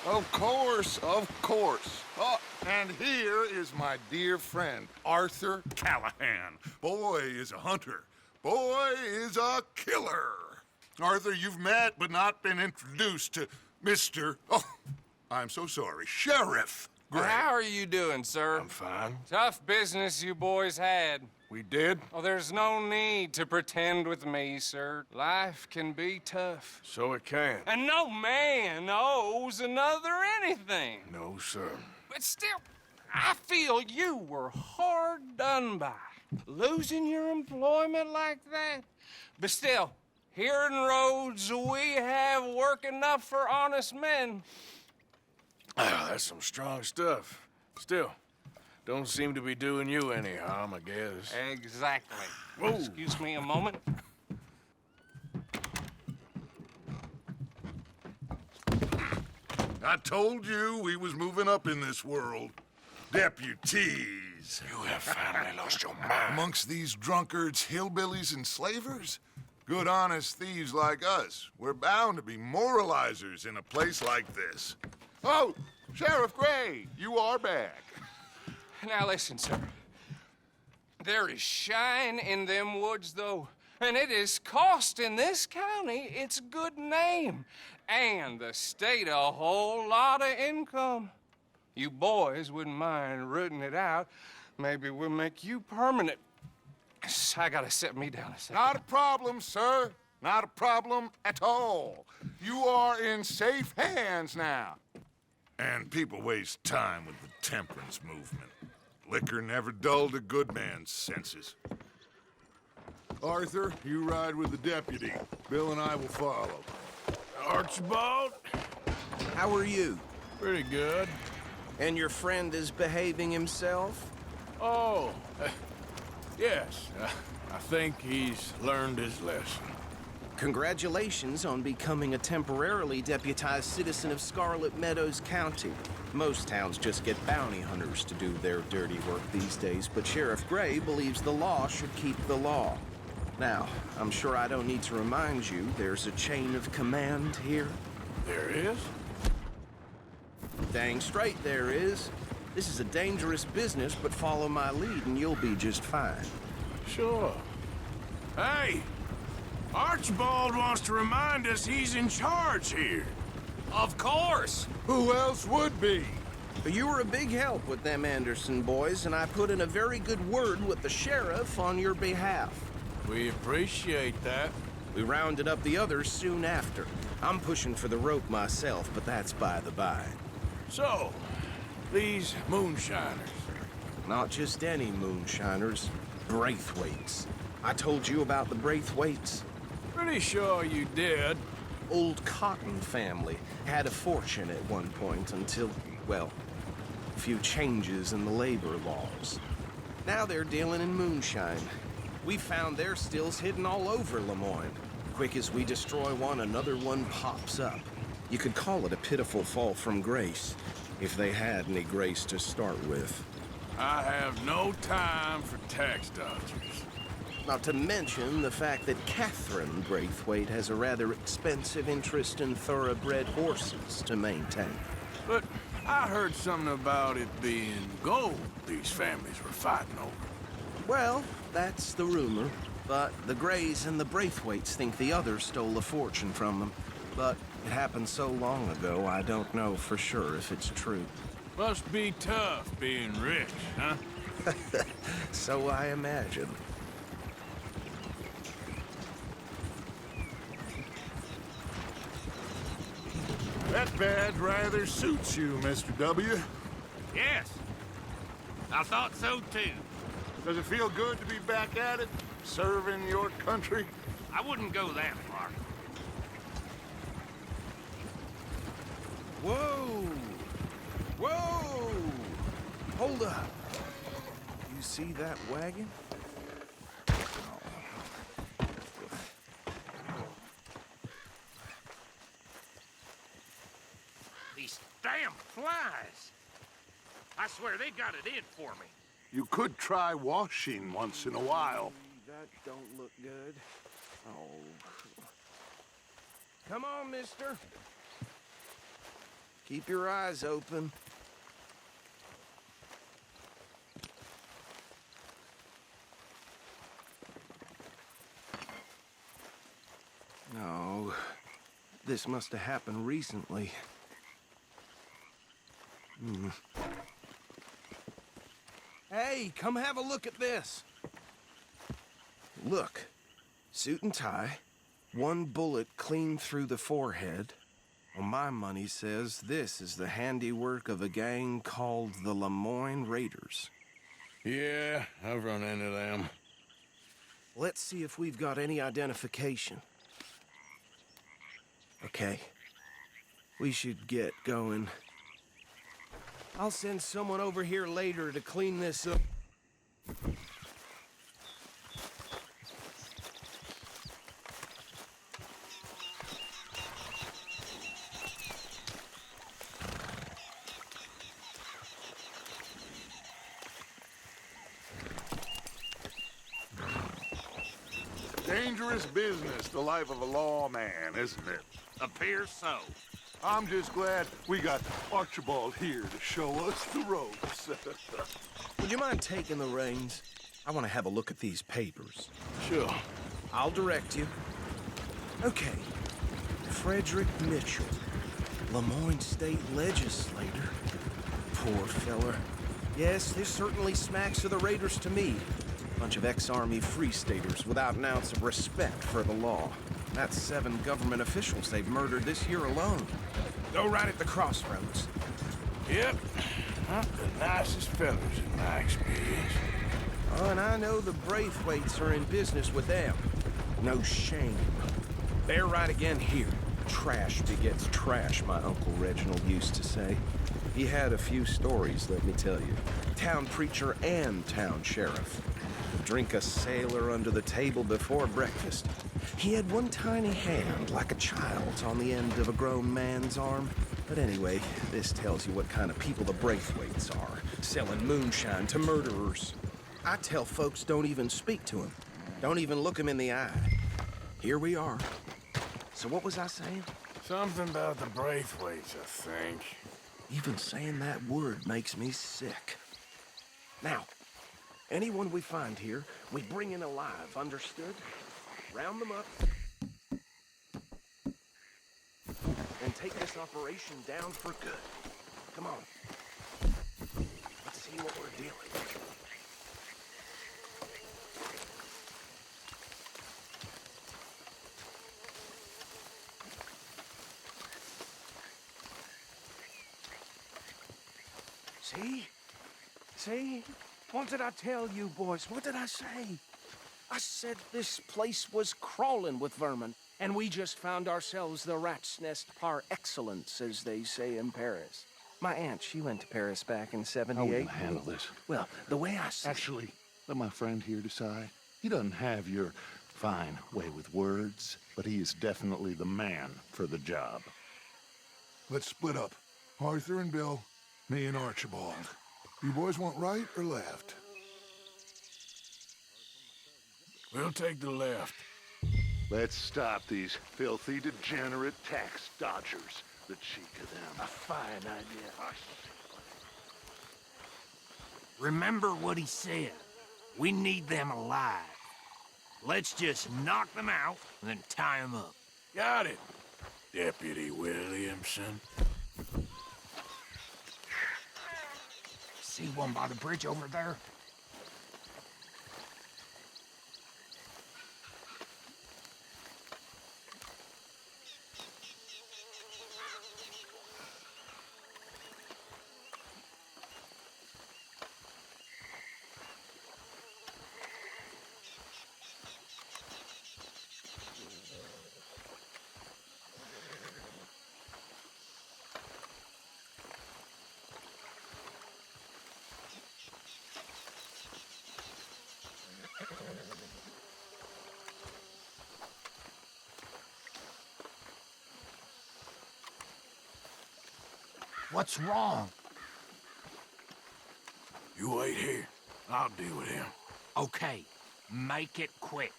Of course, of course. Oh, and here is my dear friend, Arthur Callahan. Boy is a hunter. Boy is a killer. Arthur, you've met but not been introduced to Mr. Oh, I'm so sorry, Sheriff Gray. How are you doing, sir? I'm fine. Tough business you boys had. We did? Oh, there's no need to pretend with me, sir. Life can be tough. So it can. And no man owes another anything. No, sir. But still, I feel you were hard done by. Losing your employment like that. But still, here in Rhodes, we have work enough for honest men. Ah, that's some strong stuff. Still, don't seem to be doing you any harm, I guess. Exactly. Whoa. Excuse me a moment. I told you we was moving up in this world. Deputies. You have finally lost your mind. Amongst these drunkards, hillbillies, and slavers? Good, honest thieves like us. We're bound to be moralizers in a place like this. Oh, Sheriff Gray, you are back. Now listen, sir. There is shine in them woods, though, and it is costing this county its good name and the state a whole lot of income. You boys wouldn't mind rooting it out. Maybe we'll make you permanent. I gotta set me down a second. Not a problem, sir. Not a problem at all. You are in safe hands now. And people waste time with the temperance movement. Liquor never dulled a good man's senses. Arthur, you ride with the deputy. Bill and I will follow. Archibald? How are you? Pretty good. And your friend is behaving himself? Oh, yes. I think he's learned his lesson. Congratulations on becoming a temporarily deputized citizen of Scarlet Meadows County. Most towns just get bounty hunters to do their dirty work these days, but Sheriff Gray believes the law should keep the law. Now, I'm sure I don't need to remind you there's a chain of command here. There is? Dang straight there is. This is a dangerous business, but follow my lead and you'll be just fine. Sure. Hey! Archibald wants to remind us he's in charge here. Of course. Who else would be? But you were a big help with them Anderson boys, and I put in a very good word with the sheriff on your behalf. We appreciate that. We rounded up the others soon after. I'm pushing for the rope myself, but that's by the by. So, these moonshiners. Not just any moonshiners, Braithwaites. I told you about the Braithwaites? Pretty sure you did. Old Cotton family had a fortune at one point until, well, a few changes in the labor laws. Now they're dealing in moonshine. We found their stills hidden all over Lemoyne. Quick as we destroy one, another one pops up. You could call it a pitiful fall from grace, if they had any grace to start with. I have no time for tax dodgers. Not to mention the fact that Catherine Braithwaite has a rather expensive interest in thoroughbred horses to maintain. But I heard something about it being gold these families were fighting over. Well, that's the rumor. But the Grays and the Braithwaites think the others stole a fortune from them. But it happened so long ago, I don't know for sure if it's true. Must be tough being rich, huh? So I imagine. That badge rather suits you, Mr. W. Yes. I thought so too. Does it feel good to be back at it, serving your country? I wouldn't go that far. Whoa! Whoa! Hold up. You see that wagon? These damn flies. I swear they got it in for me. You could try washing once in a while. That don't look good. Oh. Come on, mister. Keep your eyes open. No, this must have happened recently. Hey, come have a look at this. Look, suit and tie, one bullet clean through the forehead. Well, my money says this is the handiwork of a gang called the Lemoyne Raiders. Yeah, I've run into them. Let's see if we've got any identification. Okay. We should get going. I'll send someone over here later to clean this up. Dangerous business, the life of a lawman, isn't it? Appears so. I'm just glad we got Archibald here to show us the ropes. Would you mind taking the reins? I want to have a look at these papers. Sure. I'll direct you. Okay. Frederick Mitchell, Lemoyne State Legislator. Poor feller. Yes, this certainly smacks of the Raiders to me. Bunch of ex-Army Free Staters without an ounce of respect for the law. That's 7 government officials they've murdered this year alone. Go right at the crossroads. Yep. Not the nicest fellas in my experience. Oh, and I know the Braithwaites are in business with them. No shame. They're right again here. Trash begets trash, my Uncle Reginald used to say. He had a few stories, let me tell you. Town preacher and town sheriff. Drink a sailor under the table before breakfast. He had one tiny hand, like a child's, on the end of a grown man's arm. But anyway, this tells you what kind of people the Braithwaites are, selling moonshine to murderers. I tell folks don't even speak to him. Don't even look him in the eye. Here we are. So what was I saying? Something about the Braithwaites, I think. Even saying that word makes me sick. Now, anyone we find here, we bring in alive, understood? Round them up. And take this operation down for good. Come on. Let's see what we're dealing with. See? See? What did I tell you, boys? What did I say? I said this place was crawling with vermin, and we just found ourselves the rat's nest par excellence, as they say in Paris. My aunt, she went to Paris back in '78. How are we gonna handle this? Well, the way I see Actually, let my friend here decide. He doesn't have your fine way with words, but he is definitely the man for the job. Let's split up. Arthur and Bill, me and Archibald. You boys want right or left? We'll take the left. Let's stop these filthy, degenerate tax dodgers. The cheek of them. A fine idea. Remember what he said. We need them alive. Let's just knock them out and then tie them up. Got it, Deputy Williamson. See one by the bridge over there? What's wrong? You wait here. I'll deal with him. Okay, make it quick.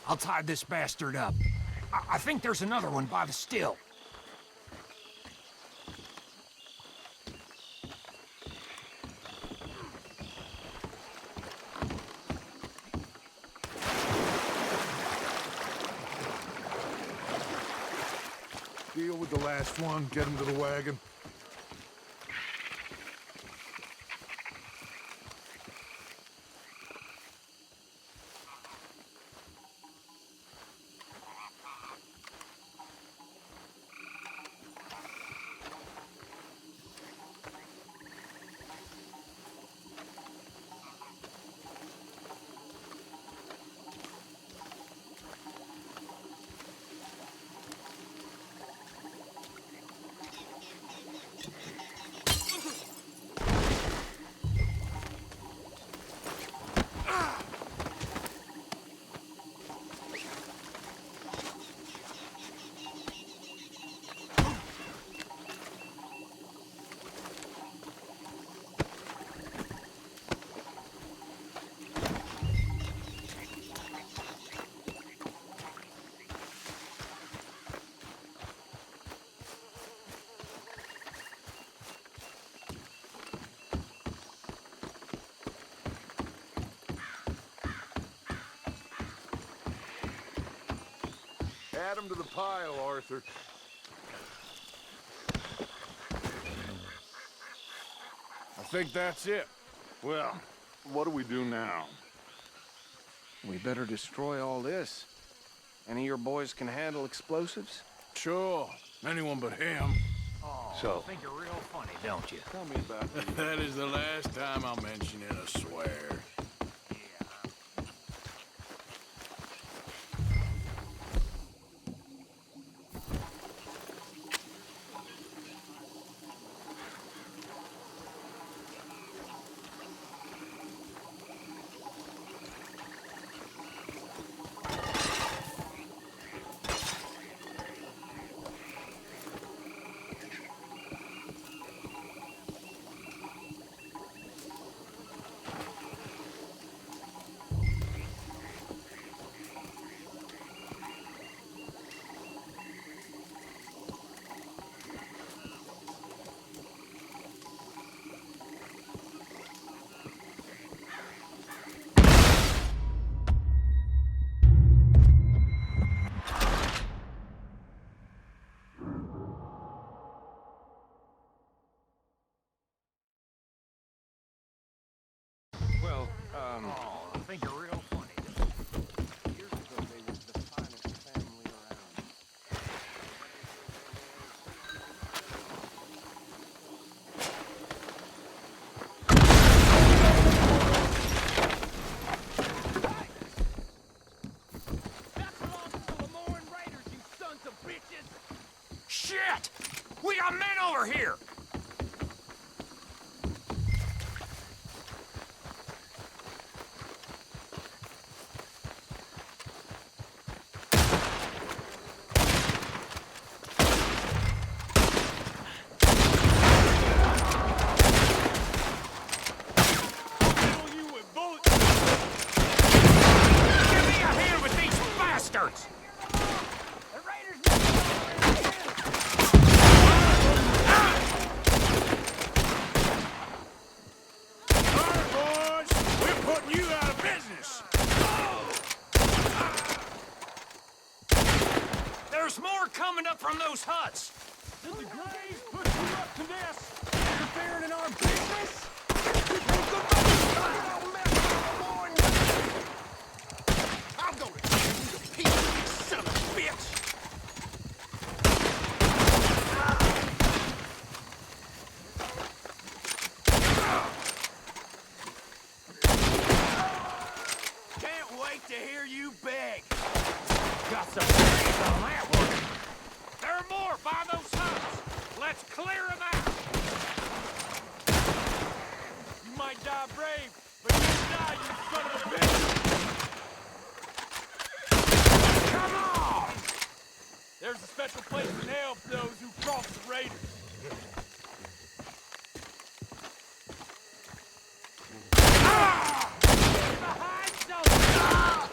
I'll tie this bastard up. I think there's another one by the still. Deal with the last one, get him to the wagon. Add him to the pile, Arthur. I think that's it. Well, what do we do now? We better destroy all this. Any of your boys can handle explosives? Sure. Anyone but him. Oh, So- I think you're real funny, don't you? Tell me about the... That is the last time I'll mention it, I swear. Well, Oh, I think you're real funny. years ago they were the finest family around. Shit! We got men over here! Give me a hand with these bastards! All right, boys. We're putting you out of business. There's more coming up from those huts! Did the Grays put you up to this? Interfering in our business? I'm gonna turn you to pieces, you son of a bitch! Can't wait to hear you beg. Got some brains on that one. There are more by those huts. Let's clear them out. You might die brave, but you die, you son of a bitch. Come on! There's a special place in hell for those who cross the raiders. Ah! Behind those! Ah!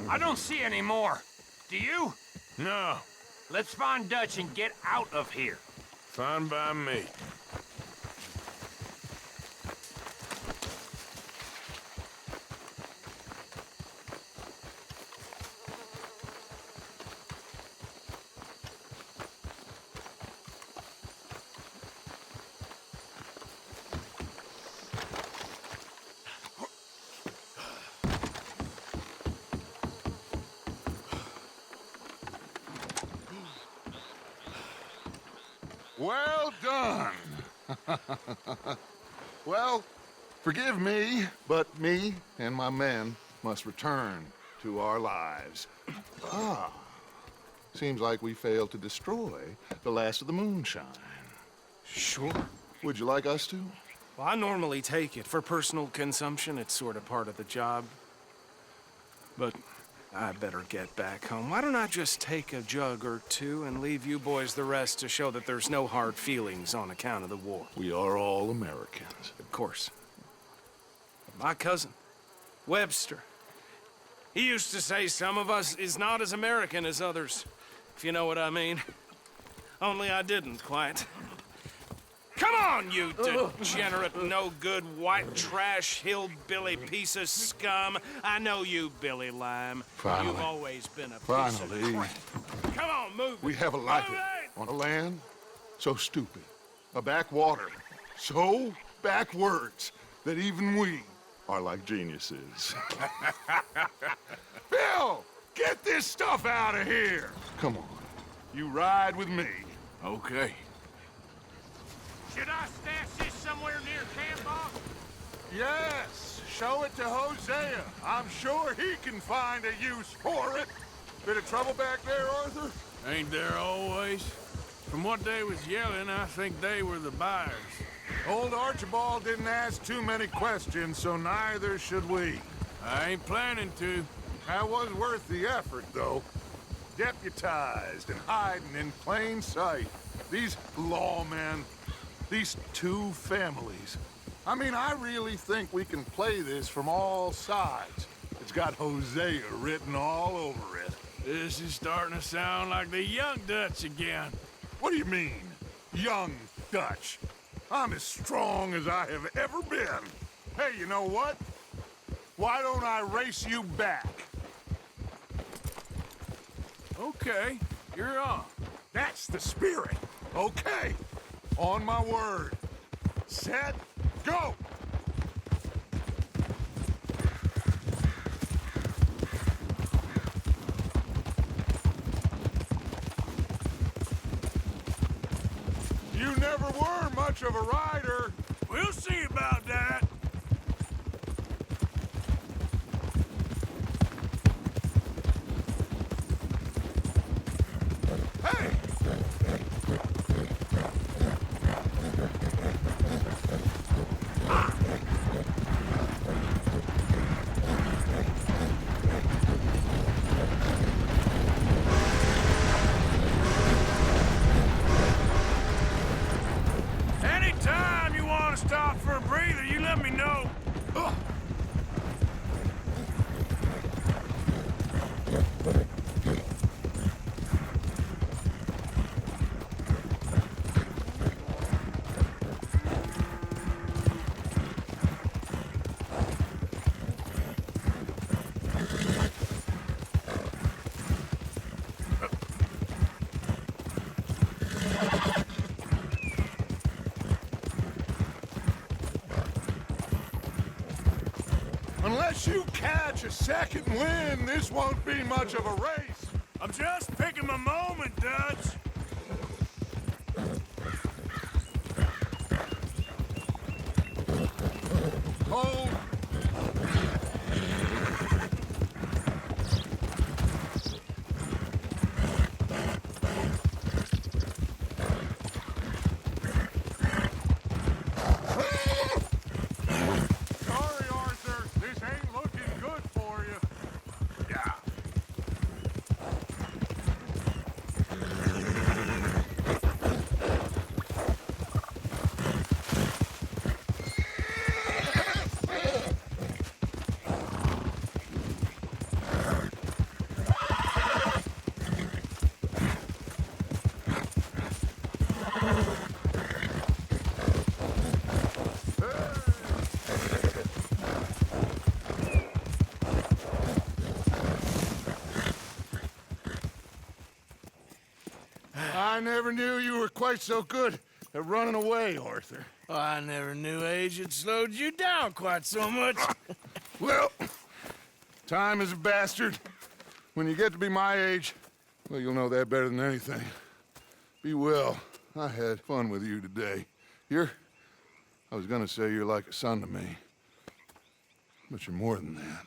I don't see any more. Do you? No, Let's find Dutch and get out of here. fine by me. Well done. Well, forgive me, but me and my men must return to our lives. Seems like we failed to destroy the last of the moonshine. Sure. Would you like us to? Well, I normally take it. For personal consumption, it's sort of part of the job. But I better get back home. Why don't I just take a jug or two and leave you boys the rest to show that there's no hard feelings on account of the war? We are all Americans. Of course. My cousin, Webster, he used to say some of us is not as American as others, if you know what I mean. Only I didn't quite. Come on, you degenerate, no-good, white trash, hillbilly piece of scum. I know you, Billy Lime. Finally. You've always been a piece Finally. of crap. Come on, move it. We have a life Move it! on a land so stupid, a backwater so backwards that even we are like geniuses. Bill, get this stuff out of here. Come on, you ride with me. Okay. Should I stash this somewhere near camp, boss? Yes, show it to Hosea. I'm sure he can find a use for it. Bit of trouble back there, Arthur? Ain't there always? From what they was yelling, I think they were the buyers. Old Archibald didn't ask too many questions, so neither should we. I ain't planning to. That was worth the effort, though. Deputized and hiding in plain sight. These lawmen, these two families. I mean, I really think we can play this from all sides. It's got Hosea written all over it. This is starting to sound like the young Dutch again. What do you mean, young Dutch? I'm as strong as I have ever been. Hey, you know what? Why don't I race you back? Okay, you're on. That's the spirit. Okay. On my word. Set, go! You never were much of a rider. We'll see about that. Hey! Anytime you want to stop for a breather, you let me know. Ugh. Unless you catch a second wind, this won't be much of a race. I'm just picking my moment, Dutch. Hold. Sorry, Arthur. This ain't looking good for you. Yeah. never knew you were quite so good at running away, Arthur. Oh, I never knew age had slowed you down quite so much. Well, time is a bastard. When you get to be my age, well, you'll know that better than anything. Be well. I had fun with you today. I was gonna say you're like a son to me, but you're more than that.